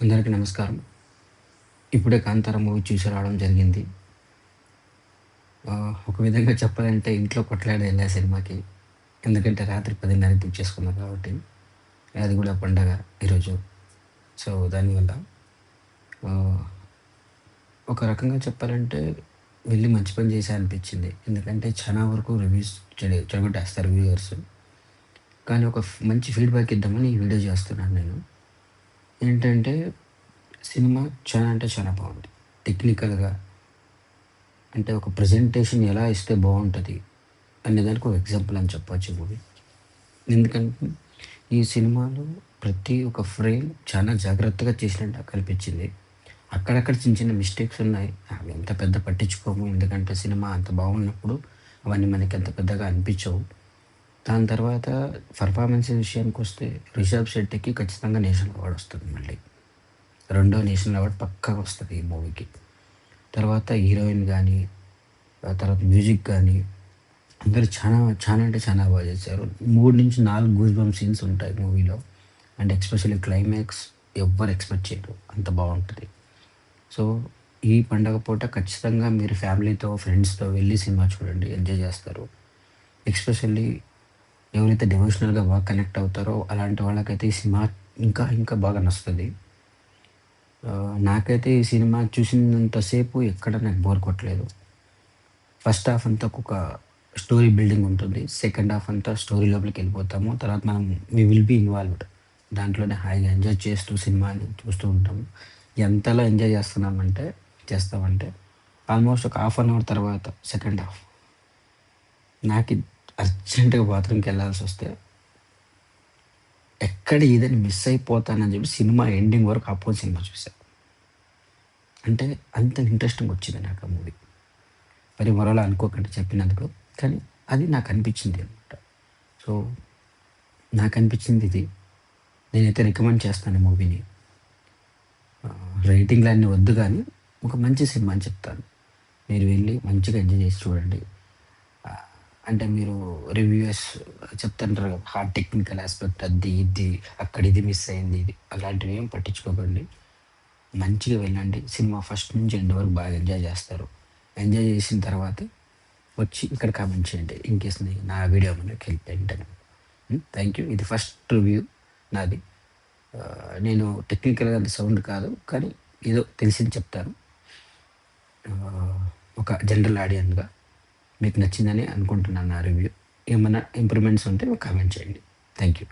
అందరికీ నమస్కారం. ఇప్పుడే 'కాంతార' మూవీ చూసి రావడం జరిగింది. ఒక విధంగా చెప్పాలంటే ఇంట్లో కొట్లాడి ఎళ్ళా సినిమాకి. ఎందుకంటే రాత్రి 10:30కి బుక్ చేసుకున్నా కాబట్టి. అది గూడా పండగ ఈరోజు. సో, దానివల్ల ఆహ్, ఒక రకంగా చెప్పాలంటే వెళ్లి మంచి పని చేశా అనిపిచ్చింది. ఎందుకంటే చానా వరకు రివ్యూస్ చెడగొట్టేస్తారు వ్యూవర్స్. కానీ ఒక మంచి ఫీడ్‌బ్యాక్ ఇద్దామని ఈ వీడియో చేస్తున్నాను నేను. ఏంటంటే సినిమా చాలా అంటే చాలా బావుంది. టెక్నికల్‌గా అంటే ఒక ప్రెజెంటేషన్ ఎలా ఇస్తే బావుంటది అనే దానికి ఒక ఎగ్జాంపుల్ అని చెప్పొచ్చు ఈ మూవీ. ఎందుకంటే ఈ సినిమాలో ప్రతి ఒక్క ఫ్రేమ్ చాలా జాగ్రత్తగా చేసినట్టు నాకు అనిపించింది. అక్కడక్కడ చిన్న చిన్న మిస్టేక్స్ ఉన్నాయి. అవి అంత పెద్ద పట్టించుకోము. ఎందుకంటే సినిమా అంత బాగున్నప్పుడు అవన్నీ మనకి అంత పెద్దగా అనిపించవు. దాని తర్వాత పెర్ఫార్మన్స్ విషయానికొస్తే 'రిషబ్ శెట్టికి' ఖచ్చితంగా నేషనల్ అవార్డ్ వస్తుంది మళ్ళీ. రెండో నేషనల్ అవార్డ్ పక్కాగా వస్తది ఈ మూవీకి. తర్వాత హీరోయిన్ గానీ, ఆ తర్వాత మ్యూజిక్ గానీ అందరూ చాలా అంటే చాలా బాగా చేశారు. 3-4 గూస్ బంప్ సీన్స్ ఉంటాయి మూవీలో. అండ్ ఎస్పెషల్లీ క్లైమాక్స్ ఎవ్వరు ఎక్స్‌పెక్ట్ చేయరు. అంత బావుంటది. సో, ఈ పండగ పూట ఖచ్చితంగా మీరు ఫ్యామిలీతో, ఫ్రెండ్స్‌తో వెళ్లి సినిమా చూడండి. ఎంజాయ్ చేస్తారు. ఎస్పెషల్లీ ఎవరైతే డివోషనల్‌గా బాగా కనెక్ట్ అవుతారో అలాంటి వాళ్ళకైతే ఈ సినిమా ఇంకా బాగా నచ్చుతది. నాకైతే ఈ సినిమా చూసినంత సేపు ఎక్కడ నాకు బోర్ కొట్టలేదు. ఫస్ట్ హాఫ్ అంతా ఒక స్టోరీ బిల్డింగ్ ఉంటుంది. సెకండ్ హాఫ్ అంతా స్టోరీ లోపలికెళ్ళిపోతాము. తర్వాత మనం విల్ బి ఇన్వాల్వ్డ్. దాంట్లోనే హాయిగా ఎంజాయ్ చేస్తూ సినిమాని చూస్తూ ఉంటాము. ఎంతలా ఎంజాయ్ చేస్తామంటే ఆల్మోస్ట్ ఒక హాఫ్ అన్ అవర్ తర్వాత సెకండ్ హాఫ్ నాకి అర్జెంట్‌గా బాత్రూమ్‌కెళ్ళాల్సొస్తే ఎక్కడ ఏదైనా మిస్ అయిపోతానని చెప్పి సినిమా ఎండింగ్ వరకు ఆపుకొని సినిమా చూసా. అంటే అంత ఇంట్రెస్టింగ్ వచ్చింది నాకు ఆ మూవీ. మరి మరోలా అనుకోకండి చెప్పినందుకు. కానీ అది నాకనిపించింది అనమాట. సో, నాకనిపించింది ఇది. నేనైతే రికమెండ్ చేస్తాను మూవీని. రేటింగ్‌లన్నీ వద్దు గానీ, ఒక మంచి సినిమా అని చెప్తాను. మీరు వెళ్లి మంచిగా ఎంజాయ్ చేసి చూడండి. ఆహ్, అంటే మీరు రివ్యూయర్స్ చెప్తుంటారు కదా! టెక్నికల్ యాస్పెక్ట్ అది, ఇది, అక్కడ ఇది మిస్ అయింది ఇది. అలాంటివి ఏం పట్టించుకోకండి. మంచిగా వెళ్ళండి. సినిమా ఫస్ట్ నుంచి ఎండ్ వరకు బాగా ఎంజాయ్ చేస్తారు. ఎంజాయ్ చేసిన తర్వాత వచ్చి ఇక్కడ కామెంట్ చేయండి. ఇన్‌కేస్ నా వీడియో మనకి హెల్ప్ అయ్యుంటేను. Thank you. ఇది ఫస్ట్ రివ్యూ నాది. నేను టెక్నికల్‌గా అంత సౌండ్ కాదు. కానీ ఏదో తెలిసింది చెప్తాను. ఆహ్, ఒక జనరల్ ఆడియన్స్‌గా మీకు నచ్చిందని అనుకుంటున్నాను నా రివ్యూ. ఏమన్నా ఇంప్రూవ్‌మెంట్స్ ఉంటే కామెంట్ చేయండి. Thank you.